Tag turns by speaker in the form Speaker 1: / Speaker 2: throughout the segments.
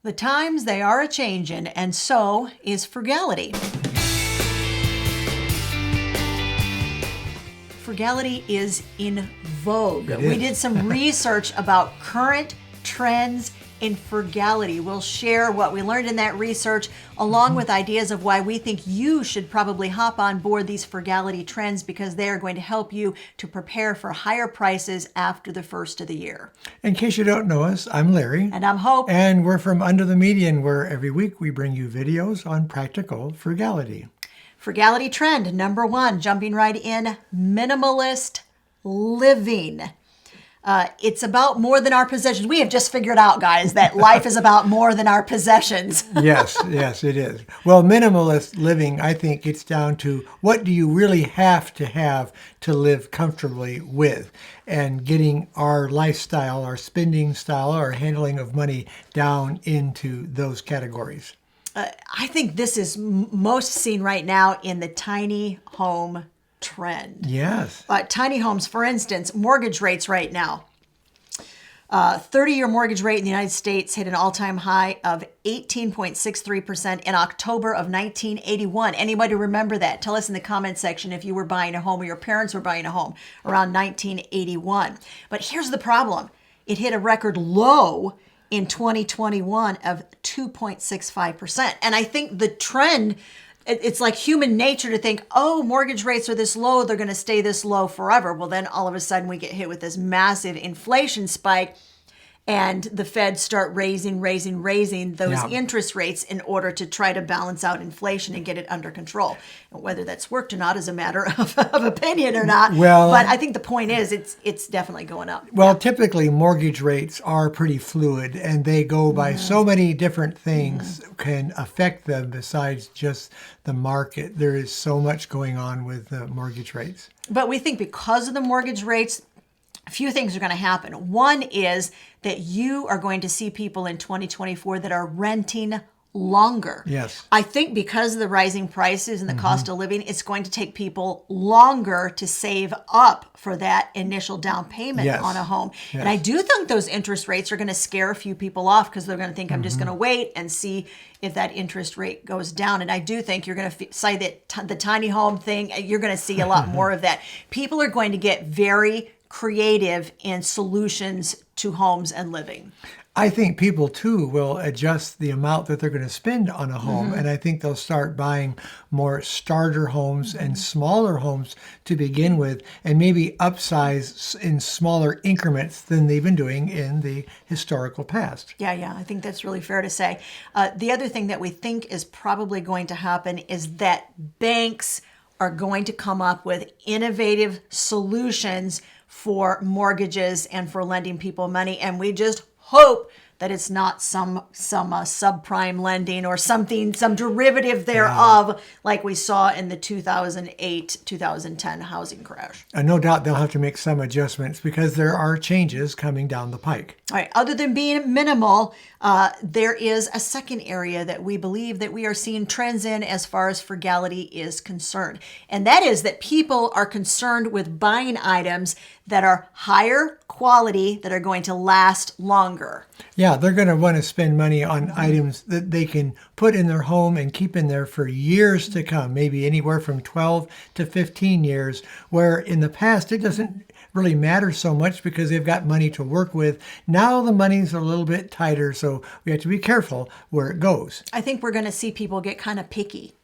Speaker 1: The times, they are a-changin', and so is frugality. Frugality is in vogue. We did some research about current trends in frugality. We'll share what we learned in that research, along with ideas of why we think you should probably hop on board these frugality trends, because they are going to help you to prepare for higher prices after the first of the year.
Speaker 2: In case you don't know us, I'm Larry.
Speaker 1: And I'm Hope.
Speaker 2: And we're from Under the Median, where every week we bring you videos on practical frugality.
Speaker 1: Frugality trend number 1, jumping right in, minimalist living. It's about more than our possessions. We have just figured out, guys, that life is about more than our possessions.
Speaker 2: Yes, it is. Well, minimalist living, I think, gets down to what do you really have to live comfortably with, and getting our lifestyle, our spending style, our handling of money down into those categories.
Speaker 1: I think this is most seen right now in the tiny home trend.
Speaker 2: Yes.
Speaker 1: Tiny homes, for instance, mortgage rates right now. 30-year mortgage rate in the United States hit an all-time high of 18.63% in October of 1981. Anybody remember that? Tell us in the comment section if you were buying a home or your parents were buying a home around 1981. But here's the problem. It hit a record low in 2021 of 2.65%. And I think the trend, it's like human nature to think, oh, mortgage rates are this low, they're going to stay this low forever. Well, then all of a sudden we get hit with this massive inflation spike, and the Fed start raising those interest rates in order to try to balance out inflation and get it under control. And whether that's worked or not is a matter of opinion or not.
Speaker 2: Well,
Speaker 1: but I think the point is it's definitely going up.
Speaker 2: Well, typically mortgage rates are pretty fluid, and they go by so many different things can affect them besides just the market. There is so much going on with mortgage rates.
Speaker 1: But we think because of the mortgage rates, a few things are going to happen. One is that you are going to see people in 2024 that are renting longer.
Speaker 2: Yes.
Speaker 1: I think because of the rising prices and the cost of living, it's going to take people longer to save up for that initial down payment on a home.
Speaker 2: Yes.
Speaker 1: And I do think those interest rates are going to scare a few people off, because they're going to think, I'm just going to wait and see if that interest rate goes down. And I do think you're going to say that the tiny home thing, you're going to see a lot more of that. People are going to get very creative in solutions to homes and living.
Speaker 2: I think people, too, will adjust the amount that they're going to spend on a home. And I think they'll start buying more starter homes and smaller homes to begin with, and maybe upsize in smaller increments than they've been doing in the historical past.
Speaker 1: Yeah, I think that's really fair to say. The other thing that we think is probably going to happen is that banks are going to come up with innovative solutions for mortgages and for lending people money. And we just hope that it's not some subprime lending or something, some derivative thereof, like we saw in the 2008-2010 housing crash.
Speaker 2: And no doubt they'll have to make some adjustments, because there are changes coming down the pike.
Speaker 1: All right. Other than being minimal, there is a second area that we believe that we are seeing trends in as far as frugality is concerned. And that is that people are concerned with buying items that are higher quality, that are going to last longer.
Speaker 2: Yeah, they're going to want to spend money on items that they can put in their home and keep in there for years to come, maybe anywhere from 12 to 15 years, where in the past it doesn't really matter so much because they've got money to work with. Now the money's a little bit tighter, so we have to be careful where it goes.
Speaker 1: I think we're going to see people get kind of picky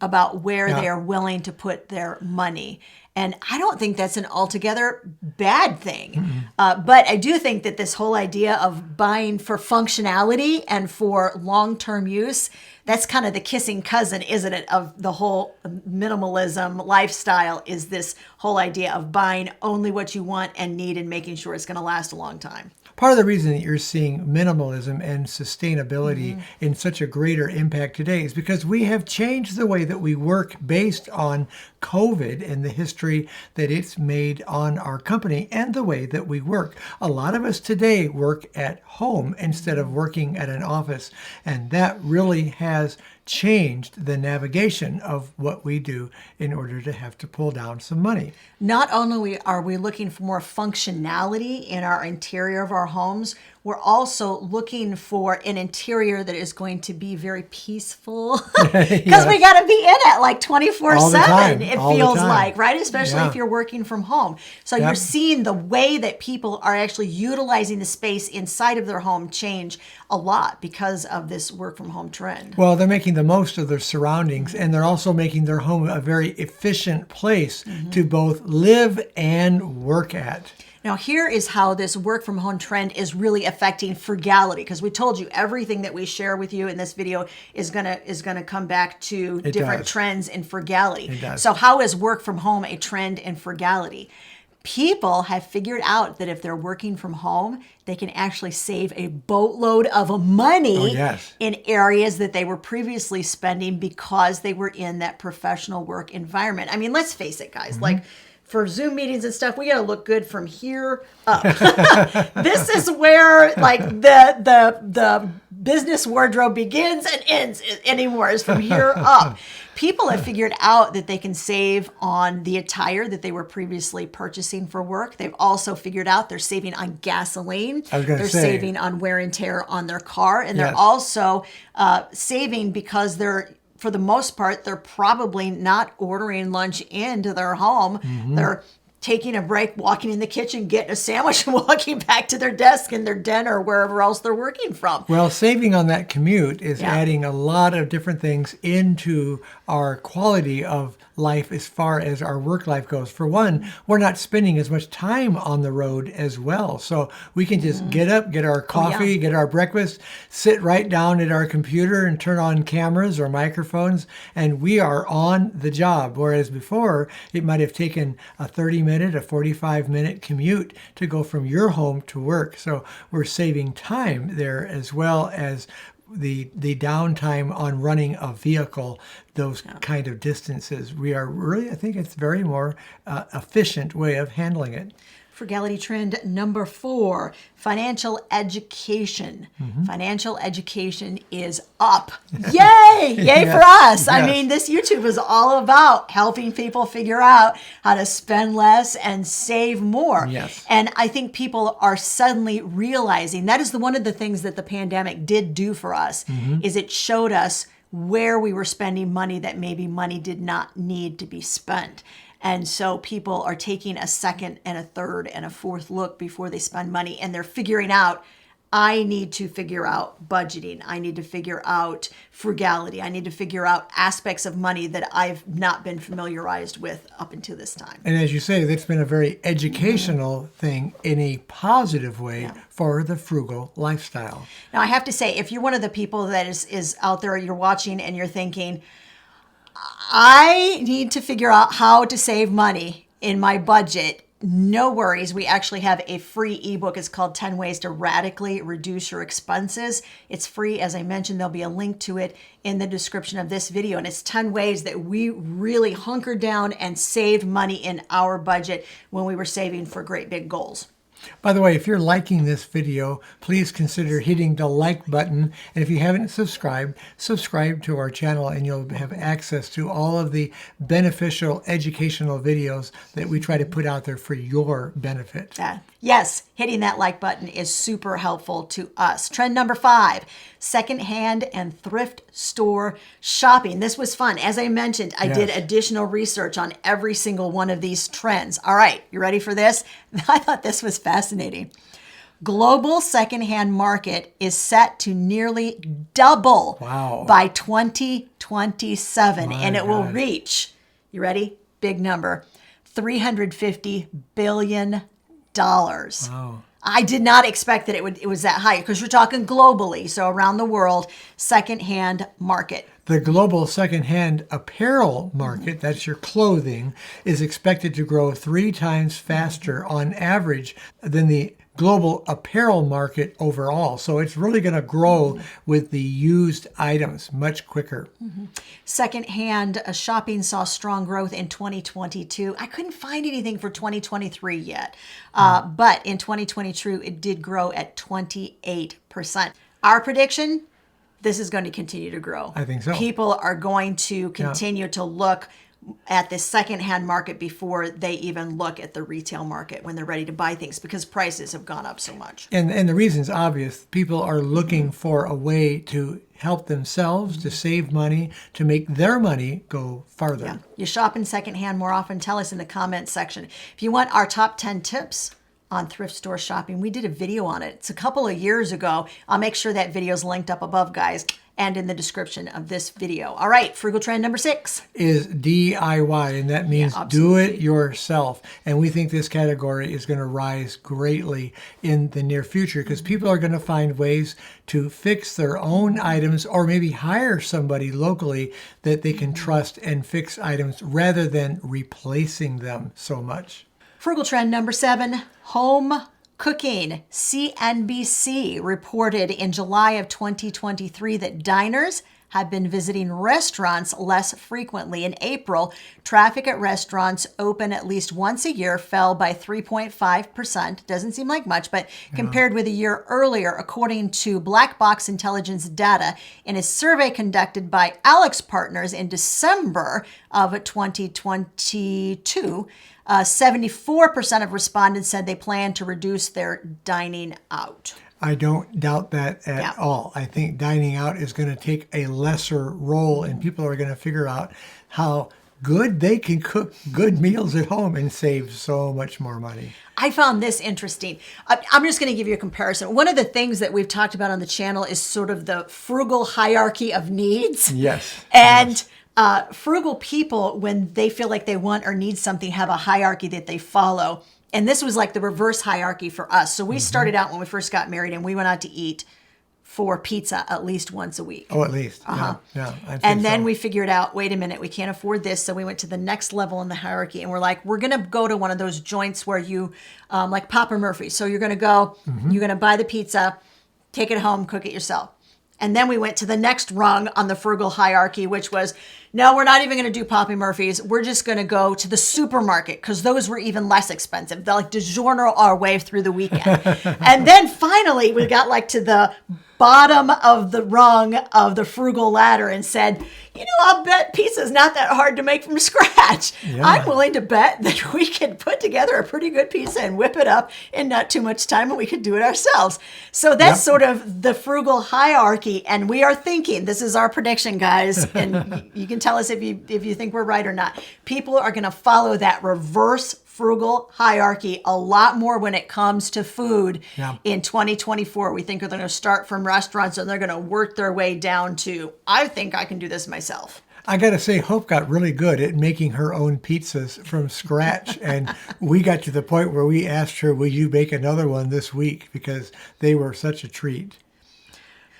Speaker 1: about where they are willing to put their money. And I don't think that's an altogether bad thing. But I do think that this whole idea of buying for functionality and for long-term use, that's kind of the kissing cousin, isn't it, of the whole minimalism lifestyle, is this whole idea of buying only what you want and need and making sure it's going to last a long time.
Speaker 2: Part of the reason that you're seeing minimalism and sustainability in such a greater impact today is because we have changed the way that we work based on COVID and the history that it's made on our company and the way that we work. A lot of us today work at home instead of working at an office, and that really has changed the navigation of what we do in order to have to pull down some money.
Speaker 1: Not only are we looking for more functionality in our interior of our homes, we're also looking for an interior that is going to be very peaceful because we got to be in it like 24/7. It feels like, right? Especially if you're working from home. So you're seeing the way that people are actually utilizing the space inside of their home change a lot because of this work from home trend.
Speaker 2: Well, they're making the most of their surroundings, and they're also making their home a very efficient place to both live and work at.
Speaker 1: Now, here is how this work from home trend is really affecting frugality, because we told you everything that we share with you in this video is gonna come back to different trends in frugality.
Speaker 2: It does.
Speaker 1: So how is work from home a trend in frugality? People have figured out that if they're working from home, they can actually save a boatload of money in areas that they were previously spending because they were in that professional work environment. I mean, let's face it, guys, like for Zoom meetings and stuff, we got to look good from here up. This is where like the business wardrobe begins and ends anymore, is from here up. People have figured out that they can save on the attire that they were previously purchasing for work. They've also figured out they're saving on gasoline. They're saving on wear and tear on their car. And they're also saving because for the most part, they're probably not ordering lunch into their home. They're taking a break, walking in the kitchen, getting a sandwich, and walking back to their desk in their den or wherever else they're working from.
Speaker 2: Well, saving on that commute is adding a lot of different things into our quality of life as far as our work life goes. For one, we're not spending as much time on the road as well. So we can just get up, get our coffee, get our breakfast, sit right down at our computer and turn on cameras or microphones, and we are on the job. Whereas before, it might have taken a 30-minute, a 45-minute commute to go from your home to work. So we're saving time there, as well as the downtime on running a vehicle, those kind of distances. We are really, I think it's very more efficient way of handling it.
Speaker 1: Frugality trend number 4, financial education. Financial education is up. Yay! Yay for us. I mean, this YouTube is all about helping people figure out how to spend less and save more. And I think people are suddenly realizing that is one of the things that the pandemic did do for us, is it showed us where we were spending money that maybe money did not need to be spent. And so people are taking a second and a third and a fourth look before they spend money, and they're figuring out, I need to figure out budgeting. I need to figure out frugality. I need to figure out aspects of money that I've not been familiarized with up until this time.
Speaker 2: And as you say, that's been a very educational thing in a positive way for the frugal lifestyle.
Speaker 1: Now, I have to say, if you're one of the people that is out there, you're watching and you're thinking, I need to figure out how to save money in my budget, no worries. We actually have a free ebook. It's called 10 Ways to Radically Reduce Your Expenses. It's free. As I mentioned, there'll be a link to it in the description of this video. And it's 10 ways that we really hunkered down and saved money in our budget when we were saving for great big goals.
Speaker 2: By the way, if you're liking this video, please consider hitting the like button. And if you haven't subscribed, subscribe to our channel and you'll have access to all of the beneficial educational videos that we try to put out there for your benefit.
Speaker 1: Yes, hitting that like button is super helpful to us. Trend number 5, secondhand and thrift store shopping. This was fun. As I mentioned, I did additional research on every single one of these trends. All right, you ready for this? I thought this was fascinating. Global secondhand market is set to nearly double by 2027, and it will reach, you ready? Big number, $350 billion. Wow. I did not expect that it was that high, because we're talking globally, so around the world, secondhand market.
Speaker 2: The global secondhand apparel market, that's your clothing, is expected to grow 3 times faster on average than the global apparel market overall. So it's really going to grow with the used items much quicker. Secondhand
Speaker 1: shopping saw strong growth in 2022. I couldn't find anything for 2023 yet, but in 2022, it did grow at 28%. Our prediction, this is going to continue to grow.
Speaker 2: I think so.
Speaker 1: People are going to continue to look at the secondhand market before they even look at the retail market when they're ready to buy things because prices have gone up so much.
Speaker 2: And the reason's obvious. People are looking for a way to help themselves, to save money, to make their money go farther.
Speaker 1: Yeah. You shop in secondhand more often? Tell us in the comments section. If you want our top 10 tips on thrift store shopping, we did a video on it. It's a couple of years ago. I'll make sure that video is linked up above, guys, and in the description of this video. All right, frugal trend number 6
Speaker 2: is DIY, and that means do it yourself. And we think this category is going to rise greatly in the near future because people are going to find ways to fix their own items or maybe hire somebody locally that they can trust and fix items rather than replacing them so much.
Speaker 1: Frugal trend number 7, home cooking. CNBC reported in July of 2023 that diners have been visiting restaurants less frequently. In April, traffic at restaurants open at least once a year fell by 3.5%. Doesn't seem like much, but compared with a year earlier, according to Black Box Intelligence data in a survey conducted by Alex Partners in December of 2022, 74% of respondents said they plan to reduce their dining out.
Speaker 2: I don't doubt that at all. I think dining out is going to take a lesser role, and people are going to figure out how good they can cook good meals at home and save so much more money.
Speaker 1: I found this interesting. I'm just going to give you a comparison. One of the things that we've talked about on the channel is sort of the frugal hierarchy of needs.
Speaker 2: Yes.
Speaker 1: And frugal people, when they feel like they want or need something, have a hierarchy that they follow. And this was like the reverse hierarchy for us. So we started out when we first got married and we went out to eat for pizza at least once a week.
Speaker 2: Oh, at least. Yeah.
Speaker 1: And then we figured out, wait a minute, we can't afford this. So we went to the next level in the hierarchy and we're like, we're going to go to one of those joints where you, like Papa Murphy's. So you're going to go, you're going to buy the pizza, take it home, cook it yourself. And then we went to the next rung on the frugal hierarchy, which was, no, we're not even going to do Papa Murphy's. We're just going to go to the supermarket because those were even less expensive. They're like DiGiorno our way through the weekend. And then finally, we got like to the bottom of the rung of the frugal ladder and said, you know, I'll bet pizza's not that hard to make from scratch. Yeah. I'm willing to bet that we could put together a pretty good pizza and whip it up in not too much time and we could do it ourselves. So that's sort of the frugal hierarchy. And we are thinking, this is our prediction, guys, and you can tell us if you think we're right or not. People are going to follow that reverse frugal hierarchy a lot more when it comes to food in 2024. We think they're going to start from restaurants and they're going to work their way down to, I think I can do this myself.
Speaker 2: I got to say, Hope got really good at making her own pizzas from scratch. And we got to the point where we asked her, will you bake another one this week? Because they were such a treat.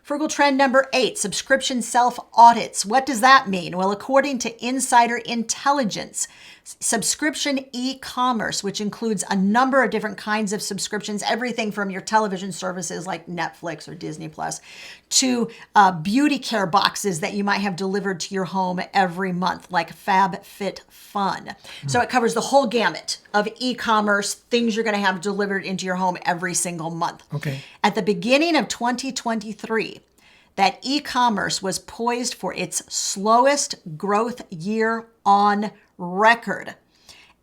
Speaker 1: Frugal trend number 8, subscription self-audits. What does that mean? Well, according to Insider Intelligence, subscription e-commerce, which includes a number of different kinds of subscriptions, everything from your television services like Netflix or Disney Plus to beauty care boxes that you might have delivered to your home every month, like FabFitFun. So it covers the whole gamut of e-commerce, things you're going to have delivered into your home every single month.
Speaker 2: Okay.
Speaker 1: At the beginning of 2023, that e-commerce was poised for its slowest growth year on record.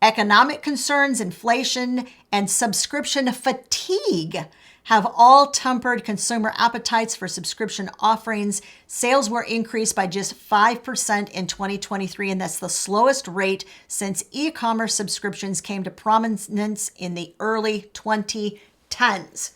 Speaker 1: Economic concerns, inflation, and subscription fatigue have all tempered consumer appetites for subscription offerings. Sales were increased by just 5% in 2023, and that's the slowest rate since e-commerce subscriptions came to prominence in the early 2010s.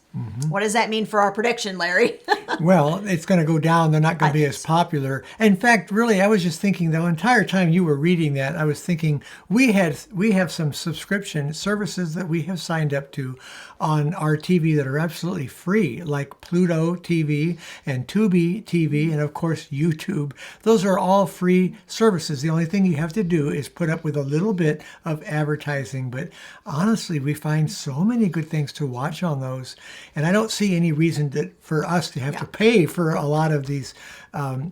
Speaker 1: What does that mean for our prediction, Larry?
Speaker 2: Well, it's going to go down. They're not going to be as popular. In fact, really, I was just thinking the entire time you were reading that, I was thinking we have some subscription services that we have signed up to on our TV that are absolutely free, like Pluto TV and Tubi TV, and of course, YouTube. Those are all free services. The only thing you have to do is put up with a little bit of advertising. But honestly, we find so many good things to watch on those. And I don't see any reason for us to have to pay for a lot of these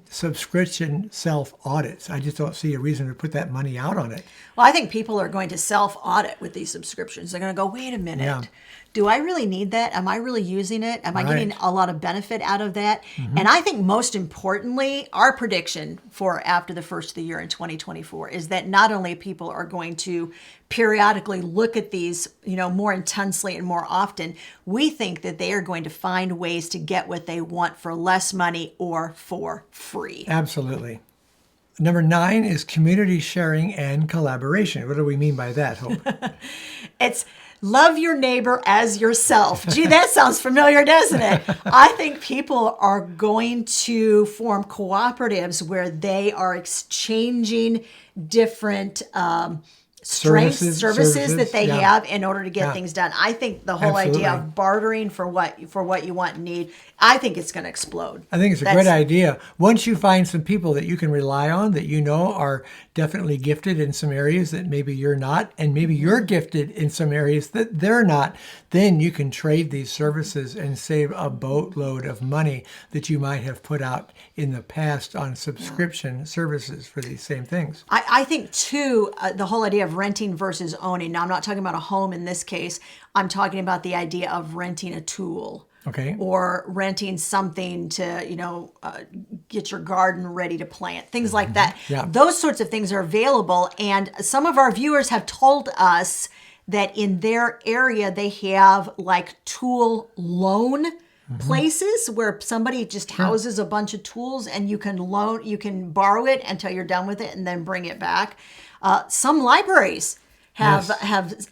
Speaker 2: subscription self-audits. I just don't see a reason to put that money out on it.
Speaker 1: Well, I think people are going to self-audit with these subscriptions. They're going to go, wait a minute. do I really need that? Am I really using it? Am I getting
Speaker 2: Right.
Speaker 1: a lot of benefit out of that? And I think most importantly, our prediction for after the first of the year in 2024 is that not only people are going to periodically look at these, more intensely and more often, we think that they are going to find ways to get what they want for less money or for free.
Speaker 2: Absolutely. Number 9 is community sharing and collaboration. What do we mean by that, Hope?
Speaker 1: It's love your neighbor as yourself. Gee, that sounds familiar, doesn't it? I think people are going to form cooperatives where they are exchanging different services that they have in order to get things done. I think the whole idea of bartering for what you want and need, I think it's going to explode.
Speaker 2: I think it's a great idea. Once you find some people that you can rely on, that are definitely gifted in some areas that maybe you're not, and maybe you're gifted in some areas that they're not, then you can trade these services and save a boatload of money that you might have put out in the past on subscription services for these same things.
Speaker 1: I think, too, the whole idea of renting versus owning. Now, I'm not talking about a home in this case. I'm talking about the idea of renting a tool.
Speaker 2: Okay.
Speaker 1: Or renting something to, get your garden ready to plant, things like that.
Speaker 2: Yeah.
Speaker 1: Those sorts of things are available. And some of our viewers have told us that in their area, they have like tool loan places where somebody just houses a bunch of tools and you can borrow it until you're done with it and then bring it back. Some libraries have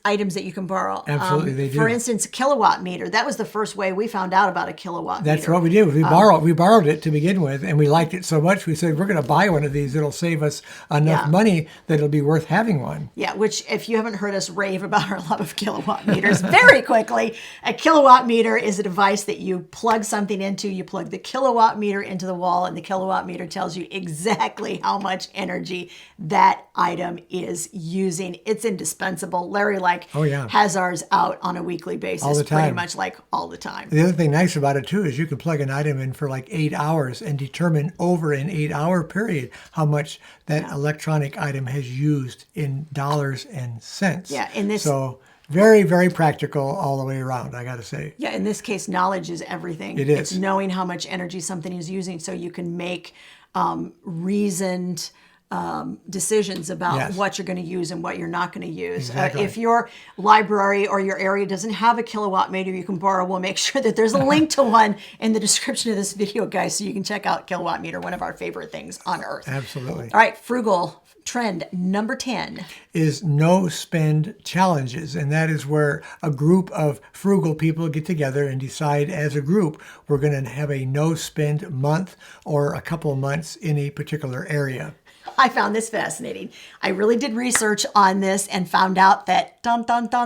Speaker 1: items that you can borrow.
Speaker 2: Absolutely, they do.
Speaker 1: For instance, a kilowatt meter. That was the first way we found out about a kilowatt meter.
Speaker 2: That's what we did. We borrowed it to begin with, and we liked it so much we said we're going to buy one of these. It'll save us enough money that it'll be worth having one.
Speaker 1: Yeah, which if you haven't heard us rave about our love of kilowatt meters, very quickly, a kilowatt meter is a device that you plug something into. You plug the kilowatt meter into the wall, and the kilowatt meter tells you exactly how much energy that item is using. It's indispensable. Larry has ours out on a weekly basis,
Speaker 2: all the time.
Speaker 1: Pretty much like all the time.
Speaker 2: The other thing nice about it too is you can plug an item in for like 8 hours and determine over an 8-hour period how much that electronic item has used in dollars and cents.
Speaker 1: Yeah,
Speaker 2: so very, very practical all the way around, I got to say.
Speaker 1: Yeah, in this case, knowledge is everything.
Speaker 2: It is.
Speaker 1: It's knowing how much energy something is using so you can make reasoned decisions about what you're going to use and what you're not going to use.
Speaker 2: Exactly.
Speaker 1: If your library or your area doesn't have a kilowatt meter you can borrow, we'll make sure that there's a link to one in the description of this video, guys, so you can check out kilowatt meter, one of our favorite things on earth.
Speaker 2: Absolutely.
Speaker 1: All right, frugal trend number 10
Speaker 2: is no spend challenges, and that is where a group of frugal people get together and decide as a group we're going to have a no spend month or a couple of months in a particular area.
Speaker 1: I found this fascinating. I really did research on this and found out that CNBC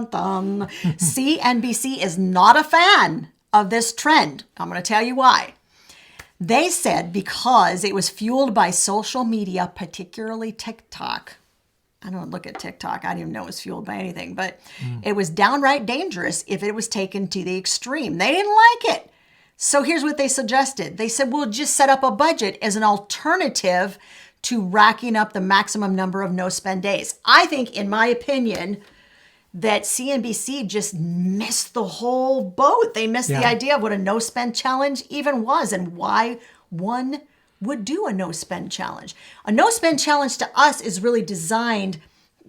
Speaker 1: is not a fan of this trend. I'm going to tell you why. They said because it was fueled by social media, particularly TikTok. I don't look at TikTok. I didn't even know it was fueled by anything, but it was downright dangerous if it was taken to the extreme. They didn't like it. So here's what they suggested. They said, we'll just set up a budget as an alternative to racking up the maximum number of no-spend days. I think, in my opinion, that CNBC just missed the whole boat. They missed the idea of what a no-spend challenge even was and why one would do a no-spend challenge. A no-spend challenge to us is really designed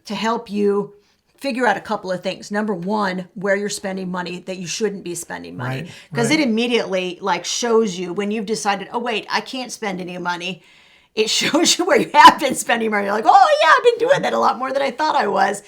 Speaker 1: to help you figure out a couple of things. Number one, where you're spending money that you shouldn't be spending money. Because it immediately shows you when you've decided, oh, wait, I can't spend any money. It shows you where you have been spending money. You're like, oh, yeah, I've been doing that a lot more than I thought I was.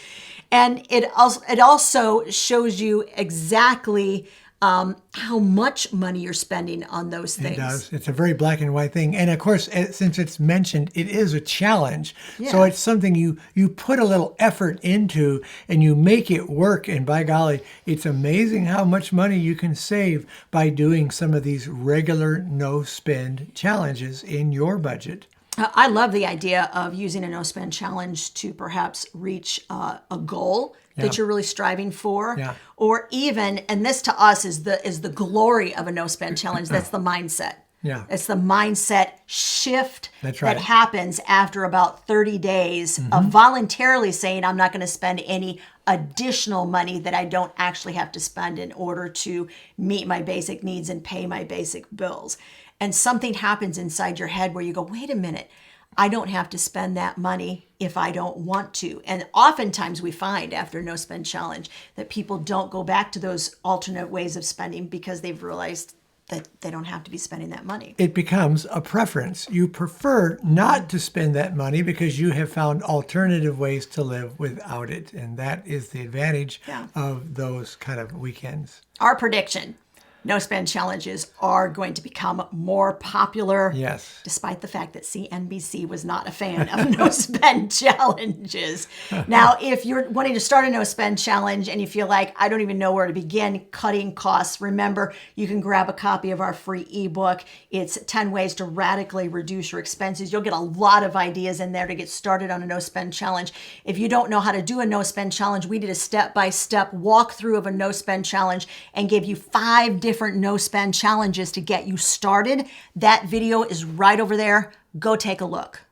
Speaker 1: And it also shows you exactly how much money you're spending on those things.
Speaker 2: It does. It's a very black and white thing. And of course, since it's mentioned, it is a challenge.
Speaker 1: Yeah.
Speaker 2: So it's something you put a little effort into and you make it work. And by golly, it's amazing how much money you can save by doing some of these regular no-spend challenges in your budget.
Speaker 1: I love the idea of using a no-spend challenge to perhaps reach a goal that you're really striving for, or even, and this to us is the glory of a no-spend challenge. That's the mindset.
Speaker 2: Yeah.
Speaker 1: It's the mindset shift
Speaker 2: That's
Speaker 1: that
Speaker 2: right.
Speaker 1: happens after about 30 days of voluntarily saying, I'm not going to spend any additional money that I don't actually have to spend in order to meet my basic needs and pay my basic bills. And something happens inside your head where you go, wait a minute, I don't have to spend that money if I don't want to. And oftentimes we find after No Spend Challenge that people don't go back to those alternate ways of spending because they've realized that they don't have to be spending that money.
Speaker 2: It becomes a preference. You prefer not to spend that money because you have found alternative ways to live without it. And that is the advantage of those kind of weekends.
Speaker 1: Our prediction, No Spend Challenges are going to become more popular.
Speaker 2: Yes.
Speaker 1: Despite the fact that CNBC was not a fan of No Spend Challenges. Now, if you're wanting to start a No Spend Challenge and you feel like, I don't even know where to begin cutting costs, remember, you can grab a copy of our free ebook. It's 10 ways to radically reduce your expenses. You'll get a lot of ideas in there to get started on a No Spend Challenge. If you don't know how to do a No Spend Challenge, we did a step-by-step walkthrough of a No Spend Challenge and gave you 5 different no spend challenges to get you started. That video is right over there. Go take a look.